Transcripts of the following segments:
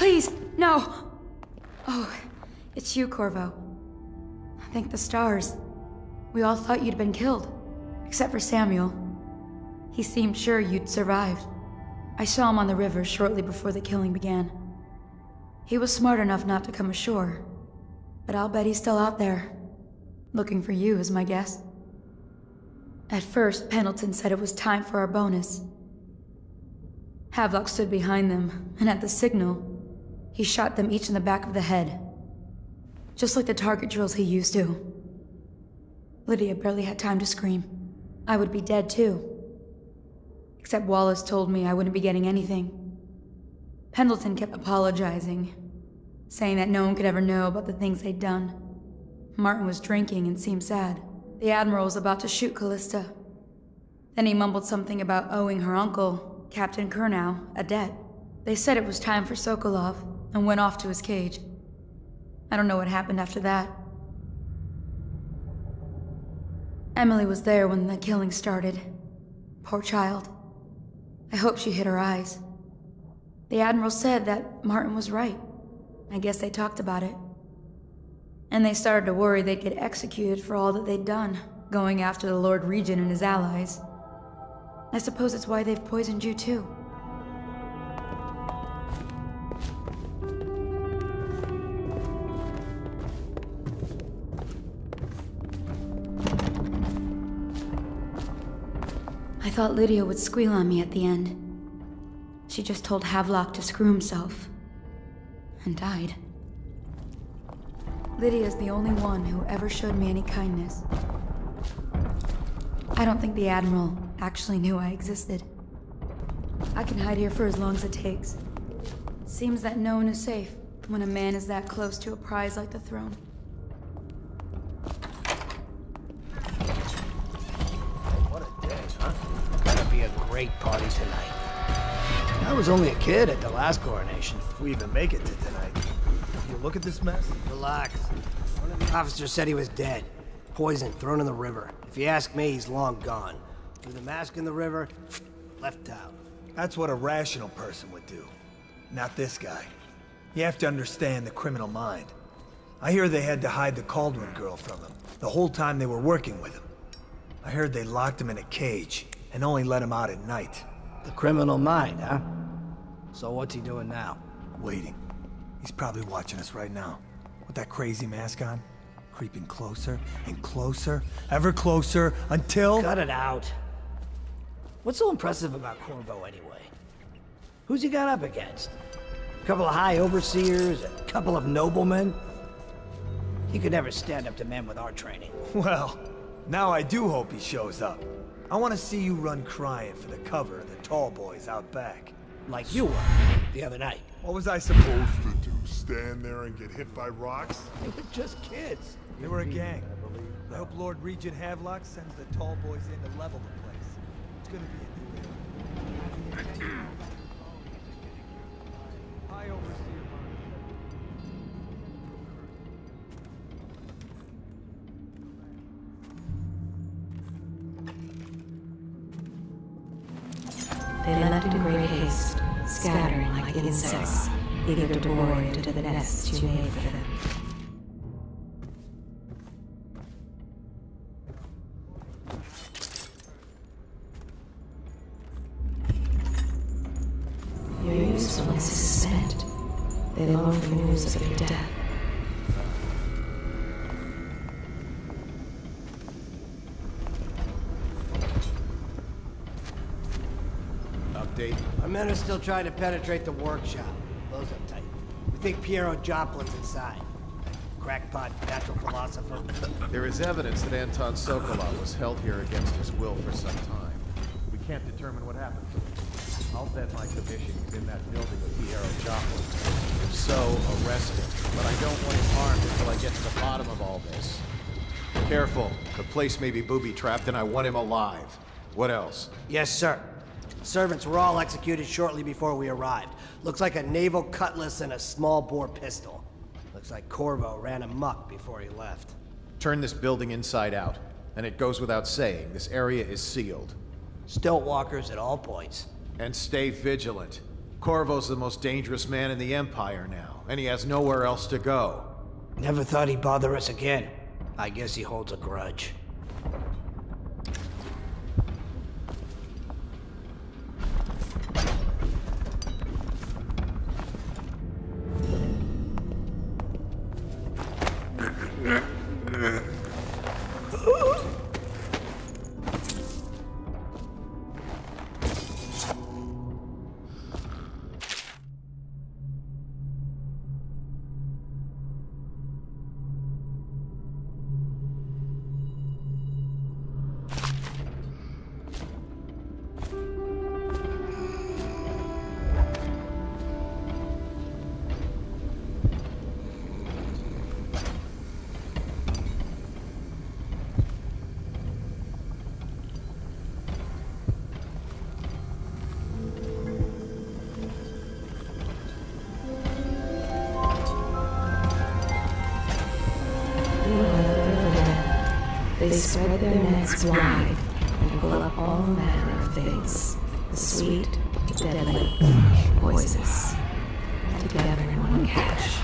Please, no! Oh, it's you, Corvo. Thank the stars. We all thought you'd been killed, except for Samuel. He seemed sure you'd survived. I saw him on the river shortly before the killing began. He was smart enough not to come ashore, but I'll bet he's still out there. Looking for you is my guess. At first, Pendleton said it was time for our bonus. Havelock stood behind them, and at the signal, he shot them each in the back of the head. Just like the target drills he used to. Lydia barely had time to scream. I would be dead too. Except Wallace told me I wouldn't be getting anything. Pendleton kept apologizing, saying that no one could ever know about the things they'd done. Martin was drinking and seemed sad. The Admiral was about to shoot Callista. Then he mumbled something about owing her uncle, Captain Kurnow, a debt. They said it was time for Sokolov, and went off to his cage. I don't know what happened after that. Emily was there when the killing started. Poor child. I hope she hid her eyes. The Admiral said that Martin was right. I guess they talked about it. And they started to worry they'd get executed for all that they'd done, going after the Lord Regent and his allies. I suppose it's why they've poisoned you too. I thought Lydia would squeal on me at the end. She just told Havelock to screw himself. And died. Lydia's the only one who ever showed me any kindness. I don't think the Admiral actually knew I existed. I can hide here for as long as it takes. Seems that no one is safe when a man is that close to a prize like the throne. What a day, huh? Gonna be a great party tonight. I was only a kid at the last coronation. If we even make it to tonight. You look at this mess? Relax. One of the officers said he was dead. Poisoned, thrown in the river. If you ask me, he's long gone. Threw the mask in the river, left out. That's what a rational person would do. Not this guy. You have to understand the criminal mind. I hear they had to hide the Cauldron girl from him, the whole time they were working with him. I heard they locked him in a cage, and only let him out at night. The criminal mind, huh? So what's he doing now? Waiting. He's probably watching us right now. With that crazy mask on. Creeping closer and closer, ever closer, until... Cut it out. What's so impressive about Corvo anyway? Who's he got up against? A couple of high overseers, a couple of noblemen? He could never stand up to men with our training. Well, now I do hope he shows up. I want to see you run crying for the cover of the tall boys out back. Like you were, the other night. What was I supposed To do? Stand there and get hit by rocks? They were just kids. They were a gang. I hope Lord Regent Havelock sends the tall boys in to level the place. It's gonna be a new era. High overseer. They left in great haste, scattering like insects, eager to bore into the nests you made for them. Your usefulness is spent. They long for news of your death. Update. Our men are still trying to penetrate the workshop. Close up tight. We think Piero Joplin's inside. Crackpot natural philosopher. There is evidence that Anton Sokolov was held here against his will for some time. We can't determine what happened to him. I'll bet my commission is in that building with Piero Joplin. If so, arrest him. But I don't want him harmed until I get to the bottom of all this. Careful. The place may be booby-trapped and I want him alive. What else? Yes, sir. The servants were all executed shortly before we arrived. Looks like a naval cutlass and a small-bore pistol. Looks like Corvo ran amok before he left. Turn this building inside out. And it goes without saying, this area is sealed. Stilt walkers at all points. And stay vigilant. Corvo's the most dangerous man in the Empire now, and he has nowhere else to go. Never thought he'd bother us again. I guess he holds a grudge. They spread their nets wide and pull up all manner of things. The sweet, the deadly, poisonous. Together in one catch.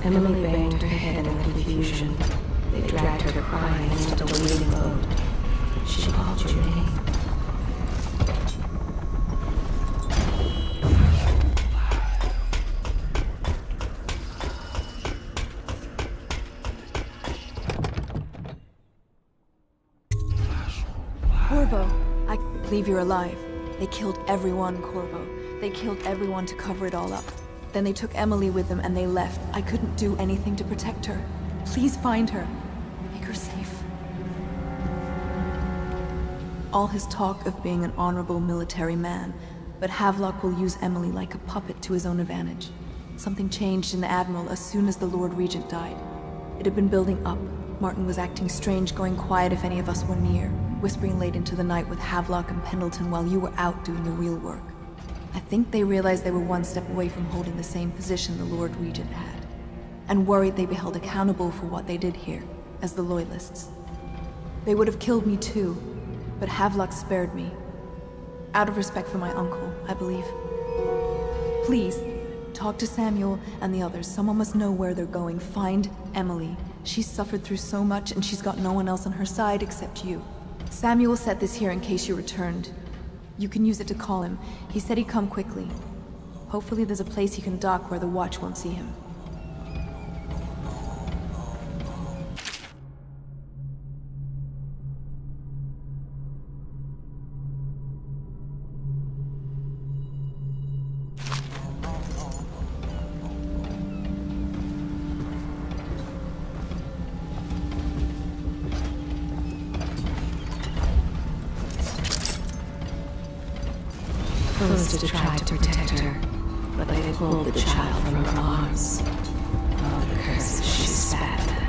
Emily banged her head in the confusion. They dragged her crying into the waiting boat. She called your name. Corvo, I can't believe you're alive. They killed everyone, Corvo. They killed everyone to cover it all up. Then they took Emily with them and they left. I couldn't do anything to protect her. Please find her. Make her safe. All his talk of being an honorable military man, but Havelock will use Emily like a puppet to his own advantage. Something changed in the Admiral as soon as the Lord Regent died. It had been building up. Martin was acting strange, going quiet if any of us were near, whispering late into the night with Havelock and Pendleton while you were out doing the real work. I think they realized they were one step away from holding the same position the Lord Regent had, and worried they'd be held accountable for what they did here, as the Loyalists. They would have killed me too, but Havelock spared me. Out of respect for my uncle, I believe. Please, talk to Samuel and the others. Someone must know where they're going. Find Emily. She's suffered through so much and she's got no one else on her side except you. Samuel set this here in case you returned. You can use it to call him. He said he'd come quickly. Hopefully there's a place he can dock where the watch won't see him. To try to protect her, but they pulled the child from her arms. Oh, the curses she spat at them.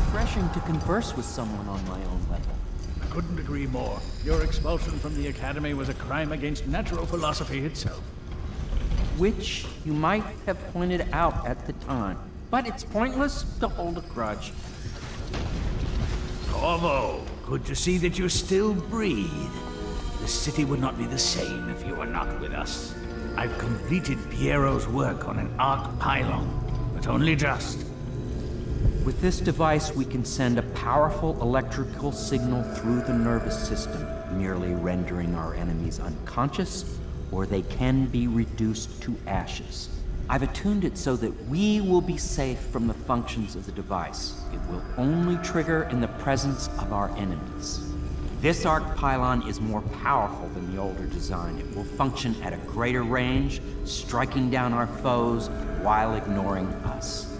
Refreshing to converse with someone on my own level. I couldn't agree more. Your expulsion from the Academy was a crime against natural philosophy itself. Which you might have pointed out at the time. But it's pointless to hold a grudge. Corvo, good to see that you still breathe. The city would not be the same if you were not with us. I've completed Piero's work on an arc pylon, but only just. With this device, we can send a powerful electrical signal through the nervous system, merely rendering our enemies unconscious, or they can be reduced to ashes. I've attuned it so that we will be safe from the functions of the device. It will only trigger in the presence of our enemies. This arc pylon is more powerful than the older design. It will function at a greater range, striking down our foes while ignoring us.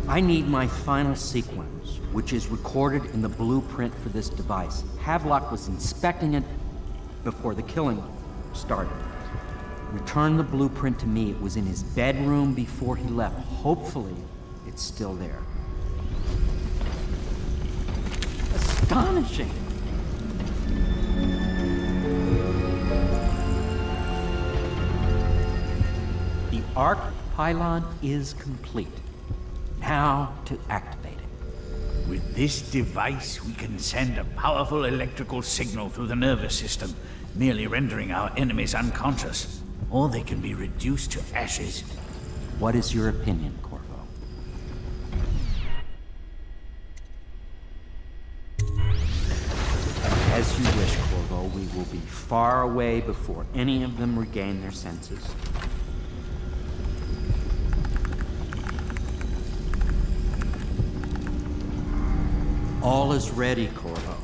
I need my final sequence, which is recorded in the blueprint for this device. Havelock was inspecting it before the killing started. Return the blueprint to me. It was in his bedroom before he left. Hopefully, it's still there. Astonishing! The arc pylon is complete. Now to activate it. With this device, we can send a powerful electrical signal through the nervous system, merely rendering our enemies unconscious, or they can be reduced to ashes. What is your opinion, Corvo? As you wish, Corvo. We will be far away before any of them regain their senses. All is ready, Corvo.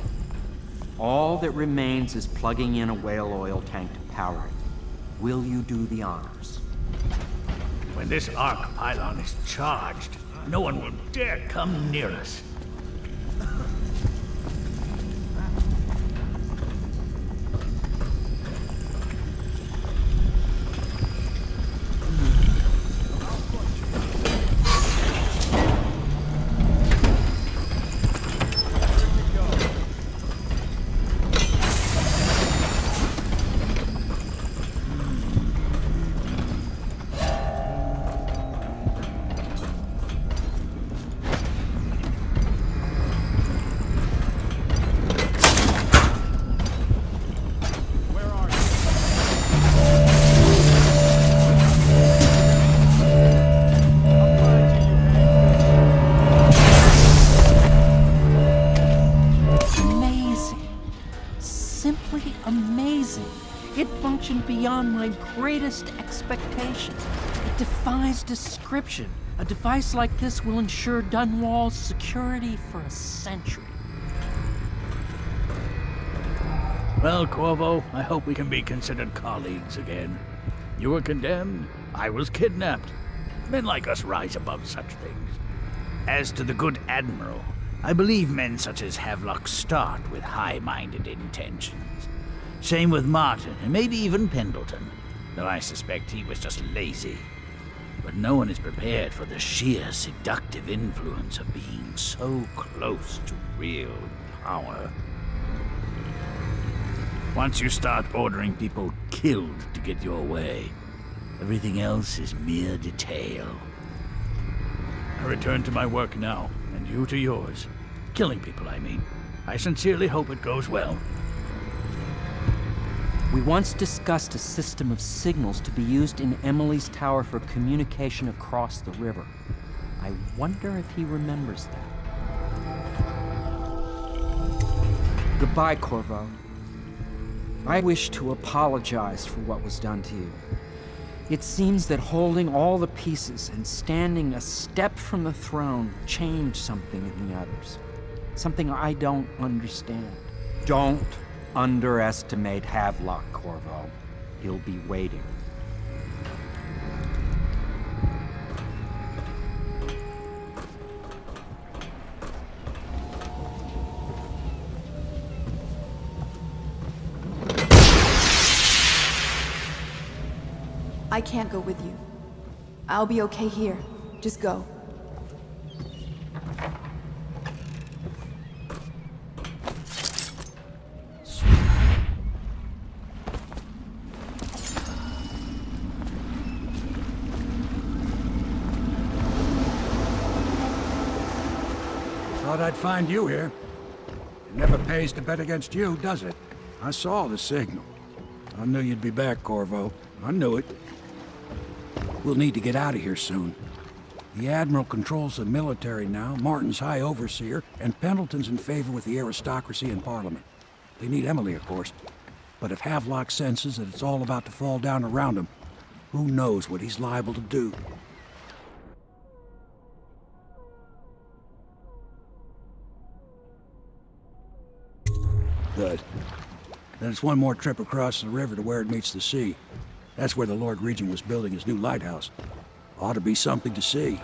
All that remains is plugging in a whale oil tank to power it. Will you do the honors? When this arc pylon is charged, no one will dare come near us. Beyond my greatest expectations. It defies description. A device like this will ensure Dunwall's security for a century. Well, Corvo, I hope we can be considered colleagues again. You were condemned, I was kidnapped. Men like us rise above such things. As to the good Admiral, I believe men such as Havelock start with high-minded intentions. Same with Martin, and maybe even Pendleton, though I suspect he was just lazy. But no one is prepared for the sheer seductive influence of being so close to real power. Once you start ordering people killed to get your way, everything else is mere detail. I return to my work now, and you to yours. Killing people, I mean. I sincerely hope it goes well. We once discussed a system of signals to be used in Emily's tower for communication across the river. I wonder if he remembers that. Goodbye, Corvo. I wish to apologize for what was done to you. It seems that holding all the pieces and standing a step from the throne changed something in the others. Something I don't understand. Don't underestimate Havelock, Corvo. He'll be waiting. I can't go with you. I'll be okay here. Just go. Thought I'd find you here. It never pays to bet against you, does it? I saw the signal. I knew you'd be back, Corvo. I knew it. We'll need to get out of here soon. The Admiral controls the military now, Martin's High Overseer, and Pendleton's in favor with the aristocracy and Parliament. They need Emily, of course. But if Havelock senses that it's all about to fall down around him, who knows what he's liable to do. Good. Then it's one more trip across the river to where it meets the sea. That's where the Lord Regent was building his new lighthouse. Ought to be something to see.